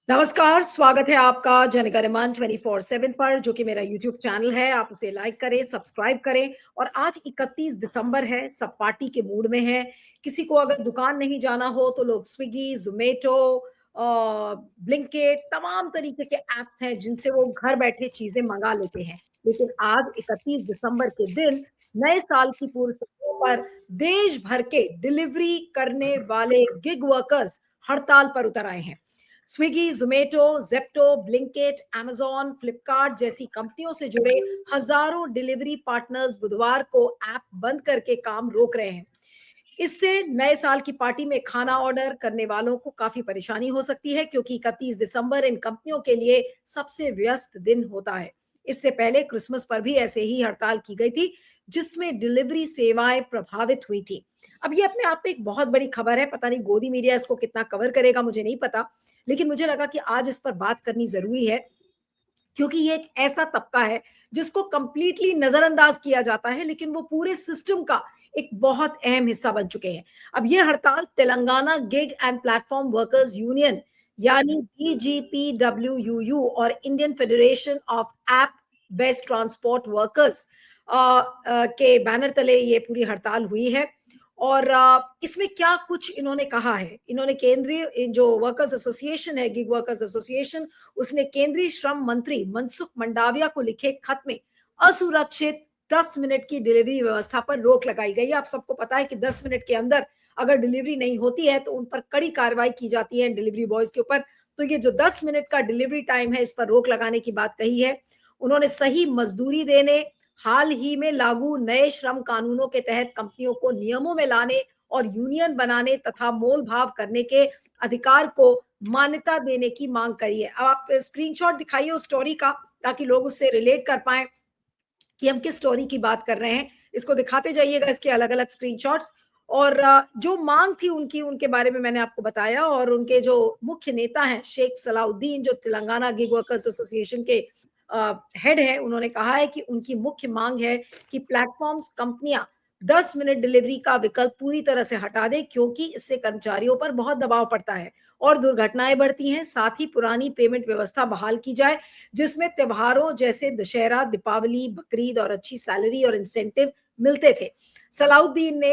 नमस्कार, स्वागत है आपका जनगणमन 24/7 पर, जो कि मेरा यूट्यूब चैनल है। आप उसे लाइक करें, सब्सक्राइब करें। और आज 31 दिसंबर है, सब पार्टी के मूड में है। किसी को अगर दुकान नहीं जाना हो तो लोग स्विगी, ज़ोमैटो, ब्लिंकिट, तमाम तरीके के ऐप्स हैं जिनसे वो घर बैठे चीजें मंगा लेते हैं। लेकिन आज 31 दिसंबर के दिन, नए साल की पूर्व संध्या पर, देश भर के डिलीवरी करने वाले गिग वर्कर्स हड़ताल पर उतर आए हैं। Swiggy, Zomato, Zepto, Blinkit, Amazon, Flipkart जैसी कंपनियों से जुड़े हजारों डिलीवरी पार्टनर्स बुधवार को ऐप बंद करके काम रोक रहे हैं। इससे नए साल की पार्टी में खाना ऑर्डर करने वालों को काफी परेशानी हो सकती है, क्योंकि 31 दिसंबर इन कंपनियों के लिए सबसे व्यस्त दिन होता है। इससे पहले क्रिसमस पर भी ऐसे ही हड़ताल की गई थी, जिसमें डिलीवरी सेवाएं प्रभावित हुई थी। अब ये अपने आप में एक बहुत बड़ी खबर है। पता नहीं गोदी मीडिया इसको कितना कवर करेगा, मुझे नहीं पता, लेकिन मुझे लगा कि आज इस पर बात करनी जरूरी है, क्योंकि ये एक ऐसा तबका है जिसको कंप्लीटली नजरअंदाज किया जाता है, लेकिन वो पूरे सिस्टम का एक बहुत अहम हिस्सा बन चुके हैं। अब ये हड़ताल Telangana gig and platform workers union यानी DGPWUU और Indian federation of app based transport workers के बैनर तले ये पूरी हड़ताल हुई है। और इसमें क्या कुछ इन्होंने कहा है, इन्होंने केंद्रीय जो वर्कर्स एसोसिएशन है, गिग वर्कर्स एसोसिएशन, उसने केंद्रीय श्रम मंत्री मनसुख मंडाविया को लिखे खत में असुरक्षित 10 मिनट की डिलीवरी व्यवस्था पर रोक लगाई गई है। आप सबको पता है कि 10 मिनट के अंदर अगर डिलीवरी नहीं होती है तो उन पर कड़ी कार्रवाई की जाती है डिलीवरी बॉयज के ऊपर। तो ये जो 10 मिनट का डिलीवरी टाइम है, इस पर रोक लगाने की बात कही है। उन्होंने सही मजदूरी देने, हाल ही में लागू नए श्रम कानूनों के तहत कंपनियों को नियमों में लाने और यूनियन बनाने तथा मोल भाव करने के अधिकार को मान्यता देने की मांग करी है। अब आप स्क्रीनशॉट दिखाइए उस स्टोरी का, ताकि लोग उससे रिलेट कर पाए कि हम किस स्टोरी की बात कर रहे हैं। इसको दिखाते जाइएगा, इसके अलग अलग स्क्रीनशॉट्स। और जो मांग थी उनकी, उनके बारे में मैंने आपको बताया। और उनके जो मुख्य नेता हैं शेख सलाउद्दीन, जो तेलंगाना गिग वर्कर्स एसोसिएशन के हेड है, उन्होंने कहा है कि उनकी मुख्य मांग है कि प्लेटफॉर्म्स कंपनियां 10 मिनट डिलीवरी का विकल्प पूरी तरह से हटा दें, क्योंकि इससे कर्मचारियों पर बहुत दबाव पड़ता है और दुर्घटनाएं बढ़ती हैं। साथ ही पुरानी पेमेंट व्यवस्था बहाल की जाए, जिसमें त्योहारों जैसे दशहरा, दीपावली, बकरीद और अच्छी सैलरी और इंसेंटिव मिलते थे। सलाउद्दीन ने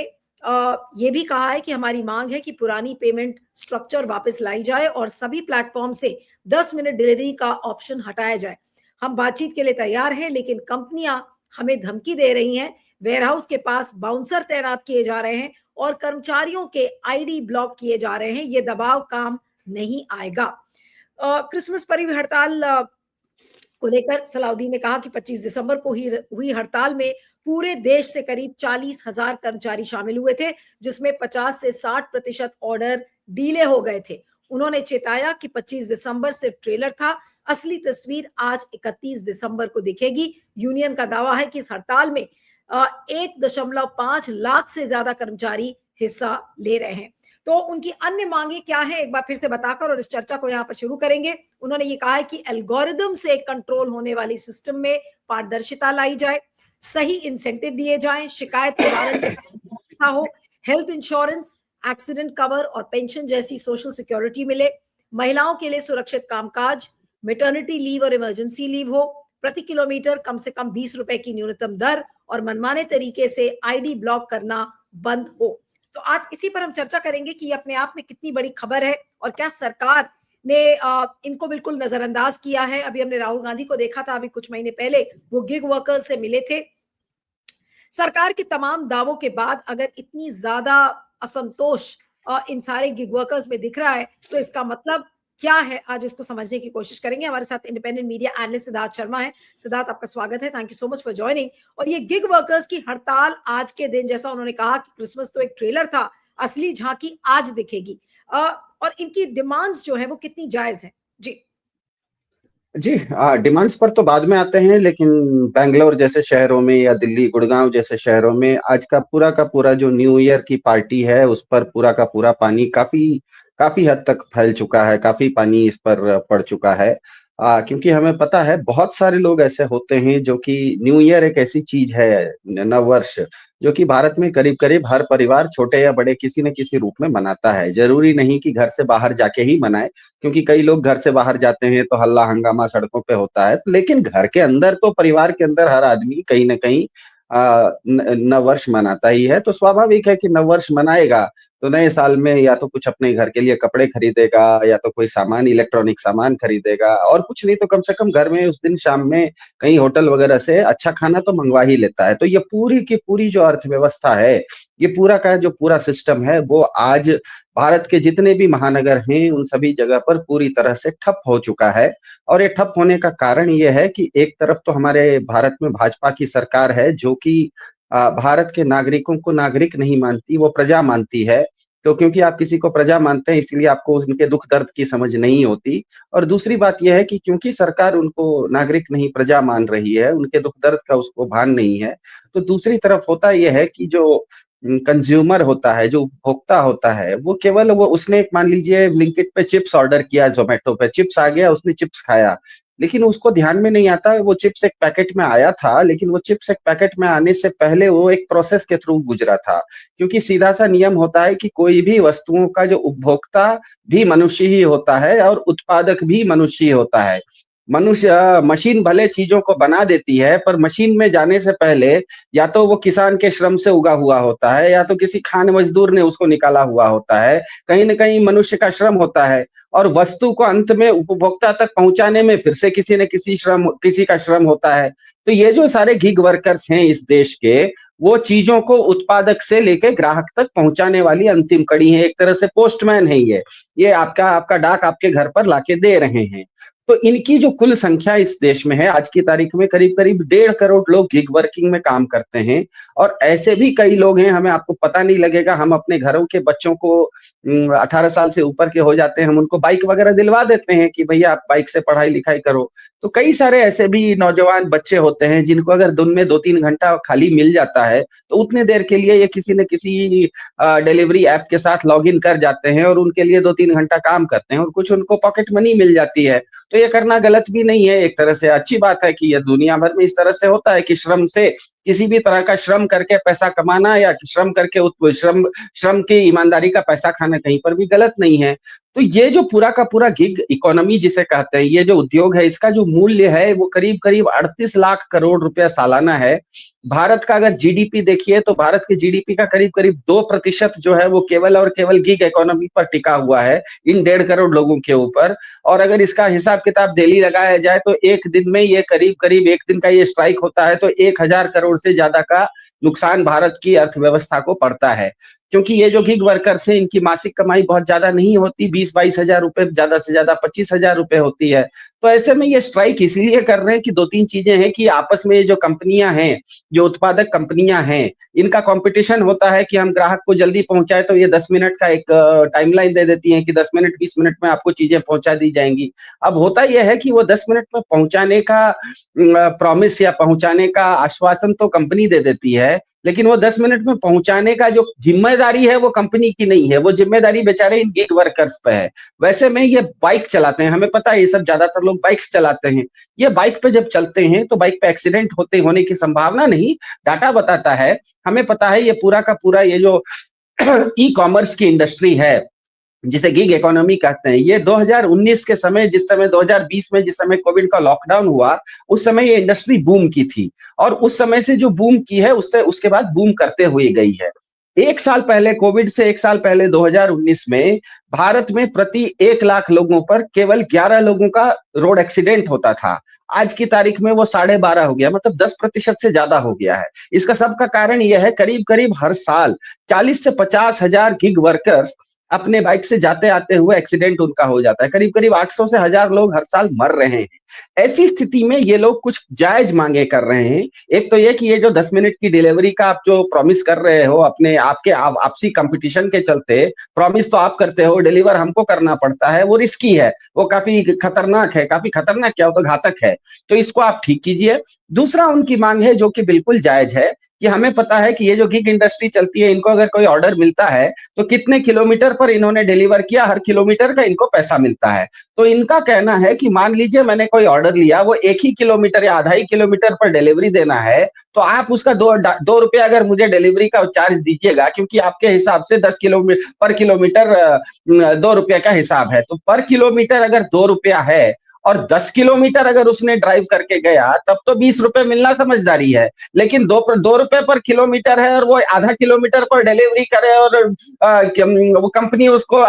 ये भी कहा है कि हमारी मांग है कि पुरानी पेमेंट स्ट्रक्चर वापस लाई जाए और सभी प्लेटफॉर्म से 10 मिनट डिलीवरी का ऑप्शन हटाया जाए। हम बातचीत के लिए तैयार हैं, लेकिन कंपनियां हमें धमकी दे रही हैं, वेयरहाउस के पास बाउंसर तैनात किए जा रहे हैं और कर्मचारियों के आईडी ब्लॉक किए जा रहे हैं। ये दबाव काम नहीं आएगा। क्रिसमस पर भी हड़ताल को लेकर सलाउद्दीन ने कहा कि 25 दिसंबर को ही हुई हड़ताल में पूरे देश से करीब 40,000 कर्मचारी शामिल हुए थे, जिसमें 50 से 60% ऑर्डर डीले हो गए थे। उन्होंने चेताया कि 25 दिसंबर सिर्फ ट्रेलर था, असली तस्वीर आज 31 दिसंबर को दिखेगी। यूनियन का दावा है कि इस हड़ताल में 1.5 लाख से ज्यादा कर्मचारी हिस्सा ले रहे हैं। तो उनकी अन्य मांगे क्या है, एक बार फिर से बताकर और इस चर्चा को यहाँ पर शुरू करेंगे। उन्होंने ये कहा है कि एल्गोरिदम से कंट्रोल होने वाली सिस्टम में पारदर्शिता लाई जाए, सही इंसेंटिव दिए जाएं, शिकायत निवारण हो, हेल्थ इंश्योरेंस, एक्सीडेंट कवर और पेंशन जैसी सोशल सिक्योरिटी मिले, महिलाओं के लिए सुरक्षित कामकाज, मैटरनिटी लीव और इमरजेंसी लीव हो, प्रति किलोमीटर कम से कम 20 रुपए की न्यूनतम दर और मनमाने तरीके से आईडी ब्लॉक करना बंद हो। तो आज इसी पर हम चर्चा करेंगे कि ये अपने आप में कितनी बड़ी खबर है और क्या सरकार ने इनको बिल्कुल नजरअंदाज किया है। अभी हमने राहुल गांधी को देखा था, अभी कुछ महीने पहले वो गिग वर्कर्स से मिले थे। सरकार के तमाम दावों के बाद अगर इतनी ज्यादा असंतोष इन सारे गिग वर्कर्स में दिख रहा है, तो इसका मतलब क्या है, आज इसको समझने की कोशिश करेंगे। हमारे साथ independent media analyst Siddharth Sharma है। सिद्धार्थ, आपका स्वागत है, thank you so much for joining. और ये गिग वर्कर्स की हड़ताल आज के दिन, जैसा उन्होंने कहा कि क्रिसमस तो एक ट्रेलर था, असली झांकी आज दिखेगी। और इनकी डिमांड्स जो है वो कितनी जायज है? जी जी, डिमांड्स पर तो बाद में आते हैं, लेकिन बैंगलोर जैसे शहरों में या दिल्ली, गुड़गांव जैसे शहरों में आज का पूरा जो न्यू ईयर की पार्टी है, उस पर पूरा का पूरा पानी काफी काफी हद तक फैल चुका है, काफी पानी इस पर पड़ चुका है। क्योंकि हमें पता है बहुत सारे लोग ऐसे होते हैं जो कि न्यू ईयर एक ऐसी चीज है, नव वर्ष, जो कि भारत में करीब करीब हर परिवार छोटे या बड़े किसी न किसी रूप में मनाता है। जरूरी नहीं कि घर से बाहर जाके ही मनाए, क्योंकि कई लोग घर से बाहर जाते हैं तो हल्ला हंगामा सड़कों पे होता है, लेकिन घर के अंदर तो परिवार के अंदर हर आदमी कहीं ना कहीं नव वर्ष मनाता ही है। तो स्वाभाविक है कि नव वर्ष मनाएगा तो नए साल में या तो कुछ अपने घर के लिए कपड़े खरीदेगा, या तो कोई सामान, इलेक्ट्रॉनिक सामान खरीदेगा, और कुछ नहीं तो कम से कम घर में उस दिन शाम में कहीं होटल वगैरह से अच्छा खाना तो मंगवा ही लेता है। तो ये पूरी की पूरी जो अर्थव्यवस्था है, ये पूरा का जो पूरा सिस्टम है, वो आज भारत के जितने भी महानगर हैं उन सभी जगह पर पूरी तरह से ठप हो चुका है। और ये ठप होने का कारण ये है कि एक तरफ तो हमारे भारत में भाजपा की सरकार है जो कि भारत के नागरिकों को नागरिक नहीं मानती, वो प्रजा मानती है। तो क्योंकि आप किसी को प्रजा मानते हैं इसलिए आपको उनके दुख दर्द की समझ नहीं होती। और दूसरी बात यह है कि क्योंकि सरकार उनको नागरिक नहीं प्रजा मान रही है, उनके दुख दर्द का उसको भान नहीं है। तो दूसरी तरफ होता यह है कि जो कंज्यूमर होता है, जो उपभोक्ता होता है, वो केवल वो उसने एक, मान लीजिए ब्लिंकिट पे चिप्स ऑर्डर किया, जोमेटो पे चिप्स आ गया, उसने चिप्स खाया, लेकिन उसको ध्यान में नहीं आता वो चिप्स एक पैकेट में आया था, लेकिन वो चिप्स एक पैकेट में आने से पहले वो एक प्रोसेस के थ्रू गुजरा था। क्योंकि सीधा सा नियम होता है कि कोई भी वस्तुओं का जो उपभोक्ता भी मनुष्य ही होता है और उत्पादक भी मनुष्य ही होता है। मशीन भले चीजों को बना देती है, पर मशीन में जाने से पहले या तो वो किसान के श्रम से उगा हुआ होता है, या तो किसी खान मजदूर ने उसको निकाला हुआ होता है, कहीं ना कहीं मनुष्य का श्रम होता है। और वस्तु को अंत में उपभोक्ता तक पहुंचाने में फिर से किसी न किसी का श्रम होता है। तो ये जो सारे गिग वर्कर्स हैं इस देश के, वो चीजों को उत्पादक से लेके ग्राहक तक पहुंचाने वाली अंतिम कड़ी है। एक तरह से पोस्टमैन है ये आपका आपका डाक आपके घर पर लाके दे रहे हैं। तो इनकी जो कुल संख्या इस देश में है आज की तारीख में, करीब करीब 1.5 करोड़ लोग गिग वर्किंग में काम करते हैं। और ऐसे भी कई लोग हैं, हमें आपको पता नहीं लगेगा, हम अपने घरों के बच्चों को 18 साल से ऊपर के हो जाते हैं, हम उनको बाइक वगैरह दिलवा देते हैं कि भैया आप बाइक से पढ़ाई लिखाई करो। तो कई सारे ऐसे भी नौजवान बच्चे होते हैं जिनको अगर दिन में 2-3 घंटा खाली मिल जाता है, तो उतने देर के लिए ये किसी न किसी डिलीवरी ऐप के साथ लॉग इन कर जाते हैं और उनके लिए 2-3 घंटा काम करते हैं और कुछ उनको पॉकेट मनी मिल जाती है। तो ये करना गलत भी नहीं है, एक तरह से अच्छी बात है कि ये दुनिया भर में इस तरह से होता है कि श्रम से, किसी भी तरह का श्रम करके पैसा कमाना या श्रम करके श्रम की ईमानदारी का पैसा खाना कहीं पर भी गलत नहीं है। तो ये जो पूरा का पूरा गिग इकोनॉमी जिसे कहते हैं, ये जो उद्योग है, इसका जो मूल्य है वो करीब करीब 38 लाख करोड़ रुपया सालाना है। भारत का अगर जीडीपी देखिए तो भारत के जीडीपी का करीब करीब 2% जो है वो केवल और केवल गिग इकोनॉमी पर टिका हुआ है, इन 1.5 करोड़ लोगों के ऊपर। और अगर इसका हिसाब किताब डेली लगाया जाए तो एक दिन में ये करीब करीब, एक दिन का ये स्ट्राइक होता है तो 1,000 करोड़ से ज्यादा का नुकसान भारत की अर्थव्यवस्था को पड़ता है। क्योंकि ये जो गिग वर्कर्स हैं इनकी मासिक कमाई बहुत ज्यादा नहीं होती, 20-22 हजार रुपए, ज्यादा से ज्यादा 25 हजार रुपए होती है। तो ऐसे में ये स्ट्राइक इसलिए कर रहे हैं कि 2-3 चीजें हैं कि आपस में ये जो कंपनियां हैं, जो उत्पादक कंपनियां हैं, इनका कंपटीशन होता है कि हम ग्राहक को जल्दी पहुंचाए, तो ये 10 मिनट का एक टाइमलाइन दे देती हैं कि 10 मिनट 20 मिनट में आपको चीजें पहुंचा दी जाएंगी। अब होता यह है कि वो 10 मिनट में पहुंचाने का प्रॉमिस या पहुंचाने का आश्वासन तो कंपनी दे देती है, लेकिन वो 10 मिनट में पहुंचाने का जो जिम्मेदारी है वो कंपनी की नहीं है, वो जिम्मेदारी बेचारे इन गिग वर्कर्स पे है। वैसे में ये बाइक चलाते हैं, हमें पता है ये सब ज्यादातर लोग बाइक्स चलाते हैं। ये बाइक पे जब चलते हैं तो बाइक पे एक्सीडेंट होने की संभावना नहीं, डाटा बताता है। हमें पता है ये पूरा का पूरा ये जो ई कॉमर्स की इंडस्ट्री है जिसे गिग इकोनॉमी कहते हैं, ये 2019 के समय, जिस समय 2020 में जिस समय कोविड का लॉकडाउन हुआ, उस समय ये इंडस्ट्री बूम की थी। और उस समय से जो बूम की है उससे उसके बाद बूम करते हुए गई है। एक साल पहले, कोविड से एक साल पहले 2019 में भारत में प्रति 1 लाख लोगों पर केवल 11 लोगों का रोड एक्सीडेंट होता था। आज की तारीख में वो 12.5 हो गया, मतलब 10% से ज्यादा हो गया है। इसका सबका कारण यह है, करीब करीब हर साल 40 से 50 हजार गिग वर्कर्स अपने बाइक से जाते आते हुए एक्सीडेंट उनका हो जाता है। करीब करीब 800 से 1000 लोग हर साल मर रहे हैं। ऐसी स्थिति में ये लोग कुछ जायज मांगे कर रहे हैं। एक तो ये कि ये जो 10 मिनट की डिलीवरी का आप जो प्रॉमिस कर रहे हो, अपने आपके आपसी कंपटीशन के चलते प्रॉमिस तो आप करते हो, डिलीवर हमको करना पड़ता है, वो रिस्की है, वो काफी खतरनाक है। काफी खतरनाक क्या हो, तो घातक है। तो इसको आप ठीक कीजिए। दूसरा उनकी मांग है जो कि बिल्कुल जायज है कि हमें पता है कि ये जो गिग इंडस्ट्री चलती है, इनको अगर कोई ऑर्डर मिलता है तो कितने किलोमीटर पर इन्होंने डिलीवर किया, हर किलोमीटर का इनको पैसा मिलता है। तो इनका कहना है कि मान लीजिए मैंने कोई ऑर्डर लिया, वो 1 ही किलोमीटर या आधा ही किलोमीटर पर डिलीवरी देना है, तो आप उसका 2 रुपए अगर मुझे डिलीवरी का चार्ज दीजिएगा, क्योंकि आपके हिसाब से 10 किलोमीटर पर किलोमीटर 2 रुपए का हिसाब है, तो पर किलोमीटर अगर 2 रुपया है और 10 किलोमीटर अगर उसने ड्राइव करके गया, तब तो 20 रुपए मिलना समझदारी है। लेकिन 2 रुपए पर किलोमीटर है और वो आधा किलोमीटर पर डिलीवरी करे और वो कंपनी उसको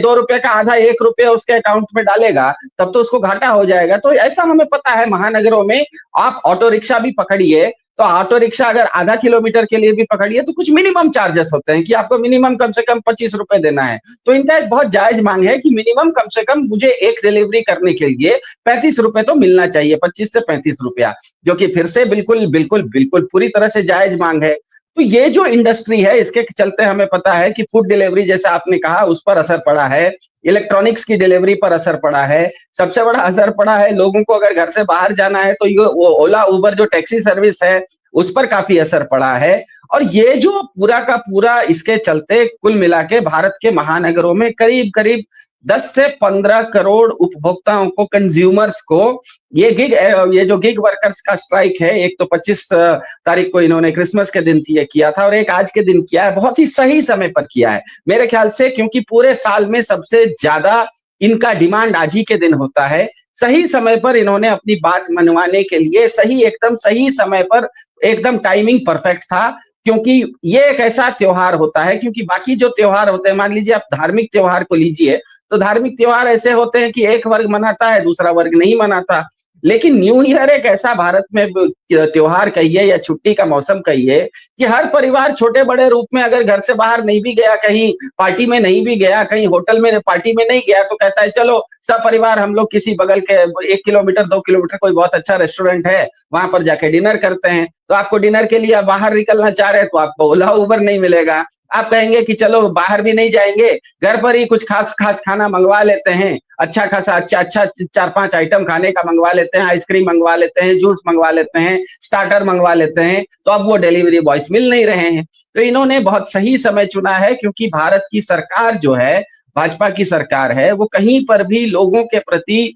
2 रुपए का आधा 1 रुपया उसके अकाउंट में डालेगा, तब तो उसको घाटा हो जाएगा। तो ऐसा हमें पता है महानगरों में आप ऑटो रिक्शा भी पकड़िए, तो ऑटो रिक्शा अगर आधा किलोमीटर के लिए भी पकड़िए तो कुछ मिनिमम चार्जेस होते हैं कि आपको मिनिमम कम से कम 25 रुपए देना है। तो इनका एक बहुत जायज मांग है कि मिनिमम कम से कम मुझे एक डिलीवरी करने के लिए 35 रुपए तो मिलना चाहिए, 25 से 35 रुपया, जो कि फिर से बिल्कुल बिल्कुल बिल्कुल पूरी तरह से जायज मांग है। तो ये जो इंडस्ट्री है, इसके चलते हमें पता है कि फूड डिलीवरी जैसे आपने कहा उस पर असर पड़ा है, इलेक्ट्रॉनिक्स की डिलीवरी पर असर पड़ा है, सबसे बड़ा असर पड़ा है लोगों को अगर घर से बाहर जाना है तो ये वो ओला उबर जो टैक्सी सर्विस है उस पर काफी असर पड़ा है। और ये जो पूरा का पूरा इसके चलते कुल मिला के भारत के महानगरों में करीब करीब 10 से 15 करोड़ उपभोक्ताओं को, कंज्यूमर्स को, ये जो गिग वर्कर्स का स्ट्राइक है, एक तो 25 तारीख को इन्होंने क्रिसमस के दिन किया था और एक आज के दिन किया है, बहुत ही सही समय पर किया है मेरे ख्याल से, क्योंकि पूरे साल में सबसे ज्यादा इनका डिमांड आज ही के दिन होता है। सही समय पर इन्होंने अपनी बात मनवाने के लिए एकदम सही समय पर, एकदम टाइमिंग परफेक्ट था, क्योंकि ये एक ऐसा त्योहार होता है, क्योंकि बाकी जो त्योहार होते हैं, मान लीजिए आप धार्मिक त्योहार को लीजिए, तो धार्मिक त्योहार ऐसे होते हैं कि एक वर्ग मनाता है, दूसरा वर्ग नहीं मनाता। लेकिन न्यू ईयर एक ऐसा भारत में त्योहार कहिए या छुट्टी का मौसम कहिए कि हर परिवार छोटे बड़े रूप में अगर घर से बाहर नहीं भी गया, कहीं पार्टी में नहीं भी गया, कहीं होटल में पार्टी में नहीं गया, तो कहता है चलो सब परिवार हम लोग किसी बगल के 1 किलोमीटर 2 किलोमीटर कोई बहुत अच्छा रेस्टोरेंट है, वहां पर जाके डिनर करते हैं। तो आपको डिनर के लिए बाहर निकलना चाह रहे हैं तो आपको ओला उबर नहीं मिलेगा। आप कहेंगे कि चलो बाहर भी नहीं जाएंगे, घर पर ही कुछ खास खास खाना मंगवा लेते हैं, अच्छा खासा अच्छा 4-5 आइटम खाने का मंगवा लेते हैं, आइसक्रीम मंगवा लेते हैं, जूस मंगवा लेते हैं, स्टार्टर मंगवा लेते हैं, तो अब वो डिलीवरी बॉयज मिल नहीं रहे हैं। तो इन्होंने बहुत सही समय चुना है, क्योंकि भारत की सरकार जो है, भाजपा की सरकार है, वो कहीं पर भी लोगों के प्रति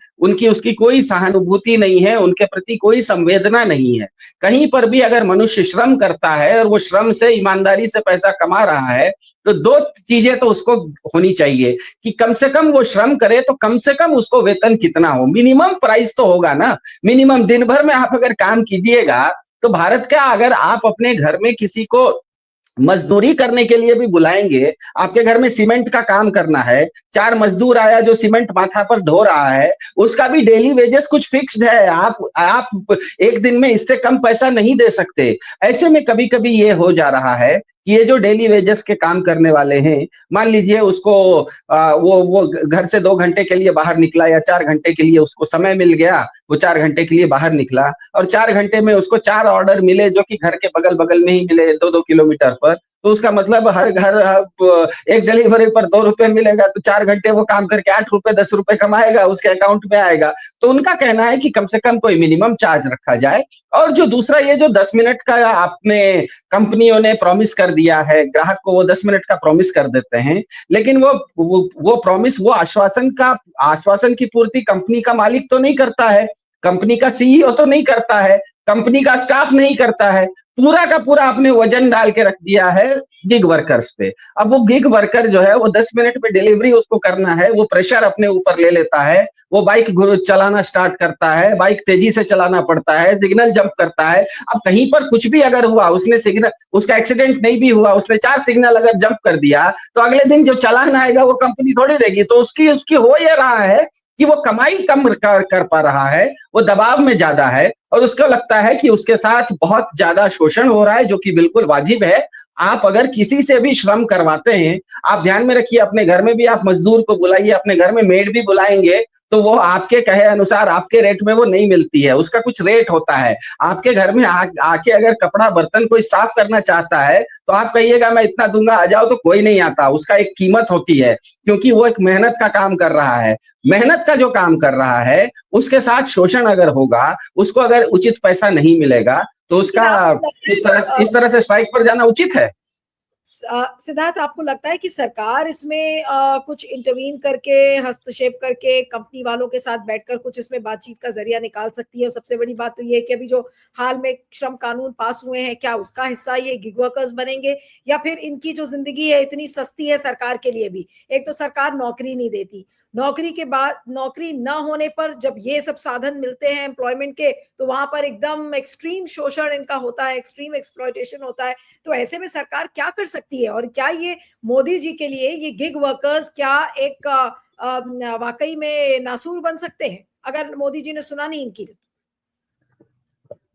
उसकी कोई सहानुभूति नहीं है, उनके प्रति कोई संवेदना नहीं है। कहीं पर भी अगर मनुष्य श्रम करता है और वो श्रम से ईमानदारी से पैसा कमा रहा है, तो 2 चीजें तो उसको होनी चाहिए कि कम से कम वो श्रम करे तो कम से कम उसको वेतन कितना हो, मिनिमम प्राइस तो होगा ना। मिनिमम दिन भर में आप अगर काम कीजिएगा, तो भारत का अगर आप अपने घर में किसी को मजदूरी करने के लिए भी बुलाएंगे, आपके घर में सीमेंट का काम करना है, 4 मजदूर आया जो सीमेंट माथा पर ढो रहा है, उसका भी डेली वेजेस कुछ फिक्स्ड है, आप एक दिन में इससे कम पैसा नहीं दे सकते। ऐसे में कभी कभी ये हो जा रहा है कि ये जो डेली वेजेस के काम करने वाले हैं, मान लीजिए उसको वो घर से 2 घंटे के लिए बाहर निकला या 4 घंटे के लिए उसको समय मिल गया, वो 4 घंटे के लिए बाहर निकला और 4 घंटे में उसको 4 ऑर्डर मिले जो कि घर के बगल बगल में ही मिले 2-2 किलोमीटर पर, तो उसका मतलब हर घर एक डिलीवरी पर 2 रुपए मिलेगा, तो 4 घंटे वो काम करके 8 रुपए 10 रुपए कमाएगा, उसके अकाउंट में आएगा। तो उनका कहना है कि कम से कम कोई मिनिमम चार्ज रखा जाए। और जो दूसरा, ये जो 10 मिनट का आपने कंपनियों ने प्रॉमिस कर दिया है, ग्राहक को वो 10 मिनट का प्रॉमिस कर देते हैं, लेकिन वो प्रॉमिस, वो आश्वासन की पूर्ति कंपनी का मालिक तो नहीं करता है, कंपनी का सीईओ तो नहीं करता है, कंपनी का स्टाफ नहीं करता है, पूरा का पूरा आपने वजन डाल के रख दिया है गिग वर्कर्स पे। अब वो गिग वर्कर जो है, वो 10 मिनट में डिलीवरी उसको करना है, वो प्रेशर अपने ऊपर ले लेता है, वो बाइक चलाना स्टार्ट करता है, बाइक तेजी से चलाना पड़ता है, सिग्नल जंप करता है। अब कहीं पर कुछ भी अगर हुआ, उसका एक्सीडेंट नहीं भी हुआ, उसने 4 सिग्नल अगर जंप कर दिया, तो अगले दिन जो चालान आएगा वो कंपनी थोड़ी देगी। तो उसकी हो ये रहा है कि वो कमाई कम कर पा रहा है, वो दबाव में ज्यादा है और उसको लगता है कि उसके साथ बहुत ज्यादा शोषण हो रहा है, जो कि बिल्कुल वाजिब है। आप अगर किसी से भी श्रम करवाते हैं, आप ध्यान में रखिए, अपने घर में भी आप मजदूर को बुलाइए, अपने घर में मेड भी बुलाएंगे, तो वो आपके कहे अनुसार आपके रेट में वो नहीं मिलती है, उसका कुछ रेट होता है। आपके घर में आके अगर कपड़ा बर्तन कोई साफ करना चाहता है, तो आप कहिएगा मैं इतना दूंगा, आ जाओ, तो कोई नहीं आता, उसका एक कीमत होती है, क्योंकि वो एक मेहनत का काम कर रहा है। मेहनत का जो काम कर रहा है उसके साथ शोषण अगर होगा, उसको अगर उचित पैसा नहीं मिलेगा, तो लेकिन उसका आपको लगता है इस तरह से स्ट्राइक पर जाना उचित है? सिद्धार्थ, आपको लगता है कि सरकार इसमें कुछ इंटरवीन करके, हस्तक्षेप करके, कंपनी वालों के साथ बैठकर कुछ इसमें बातचीत का जरिया निकाल सकती है? और सबसे बड़ी बात तो ये है कि अभी जो हाल में श्रम कानून पास हुए हैं, क्या उसका हिस्सा ये गिग वर्कर्स बनेंगे, या फिर इनकी जो जिंदगी है इतनी सस्ती है सरकार के लिए भी? एक तो सरकार नौकरी नहीं देती, नौकरी के बाद नौकरी ना होने पर जब ये सब साधन मिलते हैं एम्प्लॉयमेंट के, तो वहां पर एकदम एक्सट्रीम शोषण इनका होता है, एक्सट्रीम एक्सप्लॉयटेशन होता है। तो ऐसे में सरकार क्या कर सकती है? और क्या ये मोदी जी के लिए ये गिग वर्कर्स क्या एक वाकई में नासूर बन सकते हैं अगर मोदी जी ने सुना नहीं इनकी?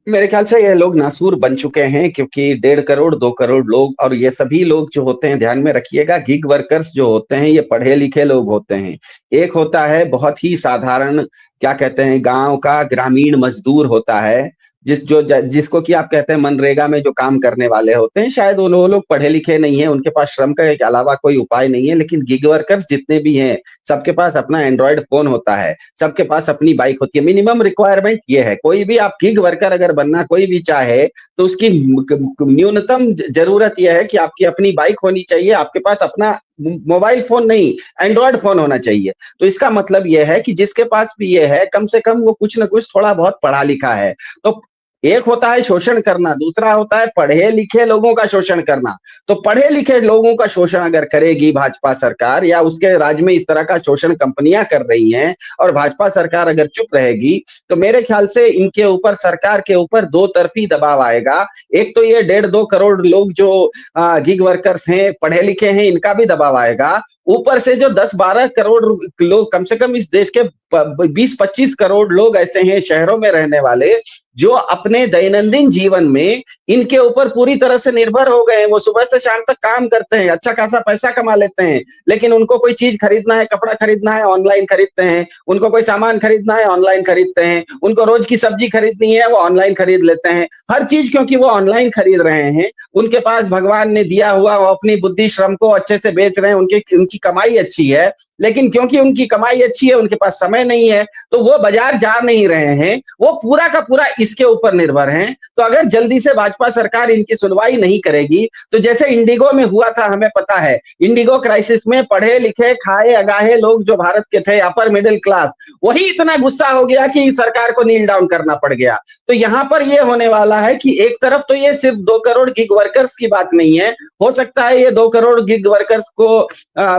मेरे ख्याल से ये लोग नासूर बन चुके हैं, क्योंकि 1.5 करोड़ 2 करोड़ लोग, और ये सभी लोग जो होते हैं, ध्यान में रखिएगा, गिग वर्कर्स जो होते हैं ये पढ़े लिखे लोग होते हैं। एक होता है बहुत ही साधारण, क्या कहते हैं, गांव का ग्रामीण मजदूर होता है, जिसको कि आप कहते हैं मनरेगा में जो काम करने वाले होते हैं, शायद वो लोग पढ़े लिखे नहीं है, उनके पास श्रम का के अलावा कोई उपाय नहीं है। लेकिन गिग वर्कर्स जितने भी हैं, सबके पास अपना एंड्रॉयड फोन होता है, सबके पास अपनी बाइक होती है। मिनिमम रिक्वायरमेंट ये है, कोई भी आप गिग वर्कर अगर बनना कोई भी चाहे तो उसकी न्यूनतम जरूरत यह है कि आपकी अपनी बाइक होनी चाहिए, आपके पास अपना मोबाइल फोन नहीं, एंड्रॉयड फोन होना चाहिए। तो इसका मतलब यह है कि जिसके पास भी ये है, कम से कम वो कुछ ना कुछ थोड़ा बहुत पढ़ा लिखा है। तो एक होता है शोषण करना, दूसरा होता है पढ़े लिखे लोगों का शोषण करना। तो पढ़े लिखे लोगों का शोषण अगर करेगी भाजपा सरकार, या उसके राज्य में इस तरह का शोषण कंपनियां कर रही हैं, और भाजपा सरकार अगर चुप रहेगी, तो मेरे ख्याल से इनके ऊपर, सरकार के ऊपर, दो तरफी दबाव आएगा। एक तो ये 1.5-2 करोड़ लोग जो गिग वर्कर्स हैं, पढ़े लिखे हैं, इनका भी दबाव आएगा। ऊपर से जो 10-12 करोड़ लोग, कम से कम इस देश के 20-25 करोड़ लोग ऐसे हैं शहरों में रहने वाले, जो अपने दैनंदिन जीवन में इनके ऊपर पूरी तरह से निर्भर हो गए हैं। वो सुबह से शाम तक काम करते हैं, अच्छा खासा पैसा कमा लेते हैं, लेकिन उनको कोई चीज खरीदना है, कपड़ा खरीदना है, ऑनलाइन खरीदते हैं। उनको कोई सामान खरीदना है, ऑनलाइन खरीदते हैं। उनको रोज की सब्जी खरीदनी है, वो ऑनलाइन खरीद लेते हैं। हर चीज क्योंकि वो ऑनलाइन खरीद रहे हैं, उनके पास भगवान ने दिया हुआ, वो अपनी बुद्धि श्रम को अच्छे से बेच रहे हैं, उनकी कमाई अच्छी है। लेकिन क्योंकि उनकी कमाई अच्छी है, उनके पास समय नहीं है, तो वो बाजार जा नहीं रहे हैं, वो पूरा का पूरा इसके ऊपर निर्भर हैं। तो अगर जल्दी से भाजपा सरकार इनकी सुनवाई नहीं करेगी, तो जैसे इंडिगो में हुआ था, हमें पता है, इंडिगो क्राइसिस में पढ़े लिखे खाए अगाहे लोग जो भारत के थे, अपर मिडिल क्लास, वही इतना गुस्सा हो गया कि सरकार को नील डाउन करना पड़ गया। तो यहाँ पर ये होने वाला है कि एक तरफ तो ये सिर्फ 2 करोड़ गिग वर्कर्स की बात नहीं है, हो सकता है ये 2 करोड़ गिग वर्कर्स को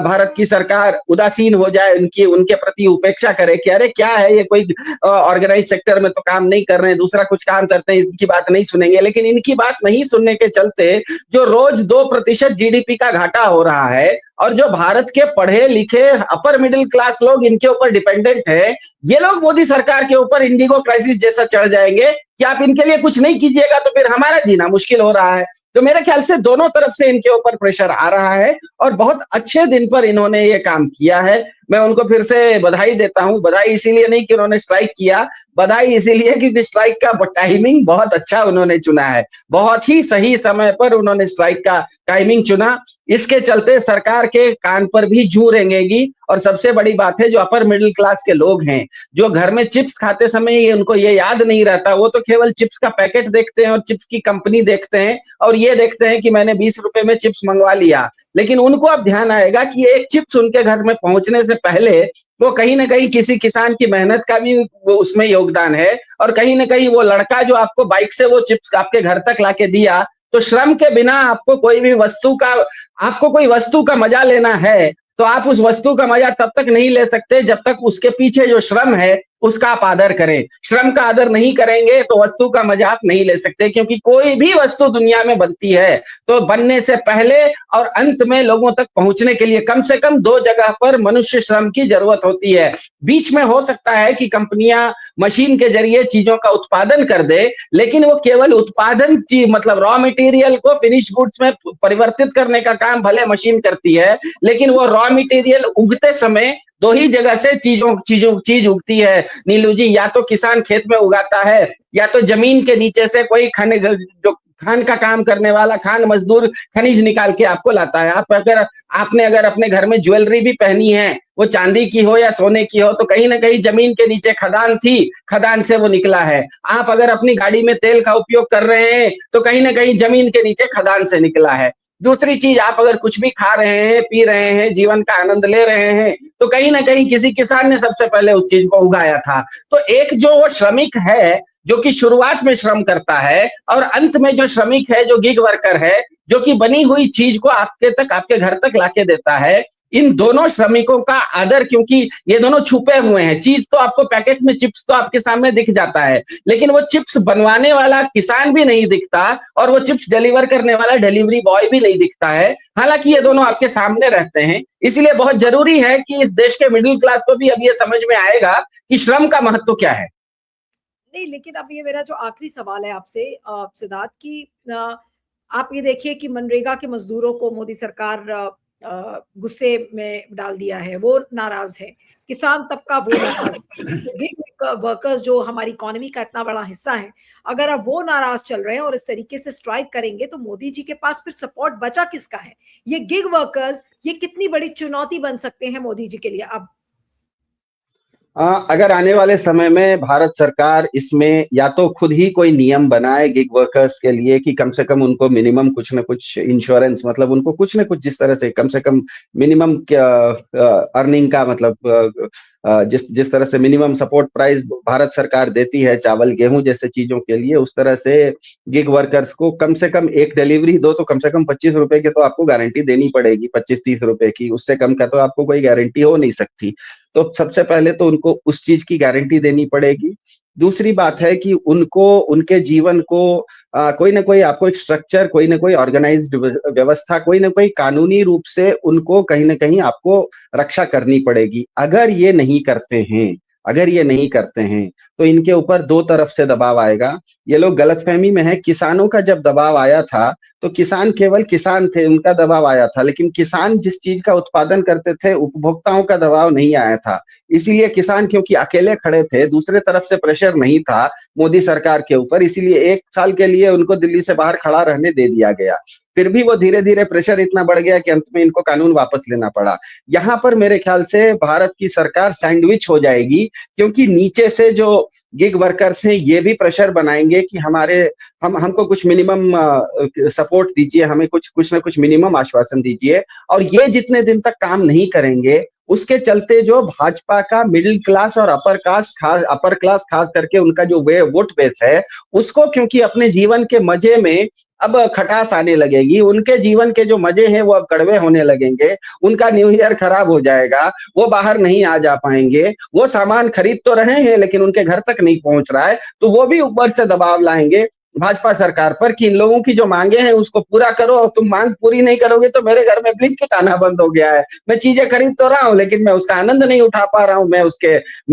भारत की सरकार उदासीन हो जाए, उनके प्रति उपेक्षा करे कि अरे क्या है, ये कोई ऑर्गेनाइज सेक्टर में तो काम नहीं कर रहे हैं, दूसरा कुछ काम करते हैं, इनकी बात नहीं सुनेंगे। लेकिन इनकी बात नहीं सुनने के चलते जो रोज 2% जीडीपी का घाटा हो रहा है, और जो भारत के पढ़े लिखे अपर मिडिल क्लास लोग इनके ऊपर डिपेंडेंट है, ये लोग मोदी सरकार के ऊपर इंडिगो क्राइसिस जैसा चढ़ जाएंगे कि आप इनके लिए कुछ नहीं कीजिएगा तो फिर हमारा जीना मुश्किल हो रहा है। तो मेरे ख्याल से दोनों तरफ से इनके ऊपर प्रेशर आ रहा है, और बहुत अच्छे दिन पर इन्होंने ये काम किया है। मैं उनको फिर से बधाई देता हूं। बधाई इसीलिए नहीं कि उन्होंने स्ट्राइक किया, बधाई इसीलिए क्योंकि स्ट्राइक का टाइमिंग बहुत अच्छा उन्होंने चुना है, बहुत ही सही समय पर उन्होंने स्ट्राइक का टाइमिंग चुना। इसके चलते सरकार के कान पर भी जू रेंगेगी। और सबसे बड़ी बात है, जो अपर मिडिल क्लास के लोग हैं, जो घर में चिप्स खाते समय उनको ये याद नहीं रहता, वो तो केवल चिप्स का पैकेट देखते हैं और चिप्स की कंपनी देखते हैं, और ये देखते हैं कि मैंने 20 रुपए में चिप्स मंगवा लिया। लेकिन उनको अब ध्यान आएगा कि एक चिप्स उनके घर में पहुंचने से पहले वो कहीं ना कहीं किसी किसान की मेहनत का भी उसमें योगदान है, और कहीं ना कहीं वो लड़का जो आपको बाइक से वो चिप्स आपके घर तक लाके दिया, तो श्रम के बिना आपको कोई वस्तु का मजा लेना है, तो आप उस वस्तु का मजा तब तक नहीं ले सकते जब तक उसके पीछे जो श्रम है उसका आप आदर करें। श्रम का आदर नहीं करेंगे तो वस्तु का मजा आप नहीं ले सकते, क्योंकि कोई भी वस्तु दुनिया में बनती है तो बनने से पहले और अंत में लोगों तक पहुंचने के लिए कम से कम 2 जगह पर मनुष्य श्रम की जरूरत होती है। बीच में हो सकता है कि कंपनियां मशीन के जरिए चीजों का उत्पादन कर दे, लेकिन वो केवल उत्पादन मतलब रॉ मटेरियल को फिनिश गुड्स में परिवर्तित करने का काम भले मशीन करती है, लेकिन वो रॉ मटेरियल उगते समय 2 ही जगह से चीज उगती है नीलू जी, या तो किसान खेत में उगाता है, या तो जमीन के नीचे से कोई खान का काम करने वाला खान मजदूर खनिज निकाल के आपको लाता है। आपने अगर अपने घर में ज्वेलरी भी पहनी है, वो चांदी की हो या सोने की हो, तो कहीं ना कहीं जमीन के नीचे खदान थी, खदान से वो निकला है। आप अगर अपनी गाड़ी में तेल का उपयोग कर रहे हैं तो कहीं ना कहीं जमीन के नीचे खदान से निकला है। दूसरी चीज, आप अगर कुछ भी खा रहे हैं, पी रहे हैं, जीवन का आनंद ले रहे हैं, तो कहीं ना कहीं किसी किसान ने सबसे पहले उस चीज को उगाया था। तो एक जो वो श्रमिक है जो कि शुरुआत में श्रम करता है, और अंत में जो श्रमिक है जो गिग वर्कर है, जो कि बनी हुई चीज को आपके घर तक लाके देता है, इन दोनों श्रमिकों का आदर, क्योंकि ये दोनों छुपे हुए हैं। चीज तो आपको पैकेट में चिप्स तो आपके सामने दिख जाता है, लेकिन वो चिप्स बनवाने वाला किसान भी नहीं दिखता, और वो चिप्स डिलीवर करने वाला डिलीवरी बॉय भी नहीं दिखता है, हालांकि ये दोनों आपके सामने रहते हैं। इसलिए बहुत जरूरी है कि इस देश के मिडिल क्लास को भी अब ये समझ में आएगा कि श्रम का महत्व क्या है। नहीं, लेकिन अब ये मेरा जो आखिरी सवाल है आपसे सिद्धार्थ, की आप ये देखिए कि मनरेगा के मजदूरों को मोदी सरकार गुस्से में डाल दिया है, वो नाराज है, किसान तबका वो नाराज है, गिग वर्कर्स जो हमारी इकोनॉमी का इतना बड़ा हिस्सा है, अगर अब वो नाराज चल रहे हैं और इस तरीके से स्ट्राइक करेंगे तो मोदी जी के पास फिर सपोर्ट बचा किसका है? ये गिग वर्कर्स, ये कितनी बड़ी चुनौती बन सकते हैं मोदी जी के लिए अब? अगर आने वाले समय में भारत सरकार इसमें या तो खुद ही कोई नियम बनाए गिग वर्कर्स के लिए कि कम से कम उनको मिनिमम कुछ न कुछ इंश्योरेंस, मतलब उनको कुछ न कुछ जिस तरह से कम मिनिमम अर्निंग का, मतलब जिस तरह से मिनिमम सपोर्ट प्राइस भारत सरकार देती है चावल गेहूं जैसे चीजों के लिए, उस तरह से गिग वर्कर्स को कम से कम एक डिलीवरी दो तो कम से कम 25 रुपए की तो आपको गारंटी देनी पड़ेगी, 25-30 रुपए की, उससे कम का तो आपको कोई गारंटी हो नहीं सकती। तो सबसे पहले तो उनको उस चीज की गारंटी देनी पड़ेगी। दूसरी बात है कि उनको उनके जीवन को कोई ना कोई आपको एक स्ट्रक्चर, कोई ना कोई ऑर्गेनाइज्ड व्यवस्था, कोई ना कोई कानूनी रूप से उनको कहीं ना कहीं आपको रक्षा करनी पड़ेगी। अगर ये नहीं करते हैं तो इनके ऊपर दो तरफ से दबाव आएगा। ये लोग गलतफहमी में है, किसानों का जब दबाव आया था तो किसान केवल किसान थे, उनका दबाव आया था, लेकिन किसान जिस चीज का उत्पादन करते थे उपभोक्ताओं का दबाव नहीं आया था। इसीलिए किसान क्योंकि अकेले खड़े थे, दूसरे तरफ से प्रेशर नहीं था मोदी सरकार के ऊपर, इसीलिए 1 साल के लिए उनको दिल्ली से बाहर खड़ा रहने दे दिया गया। फिर भी वो धीरे धीरे प्रेशर इतना बढ़ गया कि अंत में इनको कानून वापस लेना पड़ा। यहाँ पर मेरे ख्याल से भारत की सरकार सैंडविच हो जाएगी, क्योंकि नीचे से जो गिग वर्कर्स हैं ये भी प्रेशर बनाएंगे कि हमको कुछ मिनिमम सपोर्ट दीजिए, हमें कुछ ना कुछ मिनिमम आश्वासन दीजिए, और ये जितने दिन तक काम नहीं करेंगे उसके चलते जो भाजपा का मिडिल क्लास और अपर क्लास खास करके उनका जो वोट बेस है, उसको क्योंकि अपने जीवन के मजे में अब खटास आने लगेगी, उनके जीवन के जो मजे हैं वो अब कड़वे होने लगेंगे, उनका न्यू ईयर खराब हो जाएगा, वो बाहर नहीं आ जा पाएंगे, वो सामान खरीद तो रहे हैं लेकिन उनके घर तक नहीं पहुंच रहा है, तो वो भी ऊपर से दबाव लाएंगे भाजपा सरकार पर कि इन लोगों की जो मांगे हैं उसको पूरा करो, और तुम मांग पूरी नहीं करोगे तो मेरे घर में ब्लिंकिट आना बंद हो गया है, मैं चीजें खरीद तो रहा हूं लेकिन मैं उसका आनंद नहीं उठा पा रहा हूं, मैं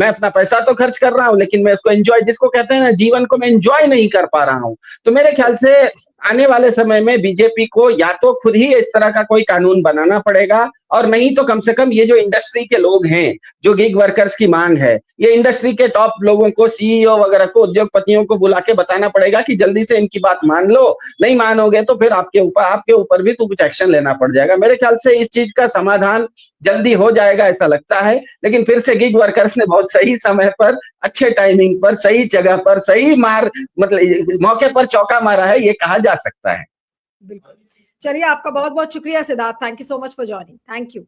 अपना पैसा तो खर्च कर रहा हूं लेकिन मैं उसको एंजॉय, जिसको कहते हैं ना, जीवन को मैं एंजॉय नहीं कर पा रहा हूं। तो मेरे ख्याल से आने वाले समय में बीजेपी को या तो खुद ही इस तरह का कोई कानून बनाना पड़ेगा, और नहीं तो कम से कम ये जो इंडस्ट्री के लोग हैं, जो गिग वर्कर्स की मांग है, ये इंडस्ट्री के टॉप लोगों को, सीईओ वगैरह को, उद्योगपतियों को बुला के बताना पड़ेगा कि जल्दी से इनकी बात मान लो, नहीं मानोगे तो फिर आपके ऊपर भी तो कुछ एक्शन लेना पड़ जाएगा। मेरे ख्याल से इस चीज का समाधान जल्दी हो जाएगा ऐसा लगता है, लेकिन फिर से गिग वर्कर्स ने बहुत सही समय पर, अच्छे टाइमिंग पर, सही जगह पर, सही मतलब मौके पर चौका मारा है, ये कहा जा सकता है। बिल्कुल। चलिए, आपका बहुत बहुत शुक्रिया Siddharth, thank you so much for joining, thank you.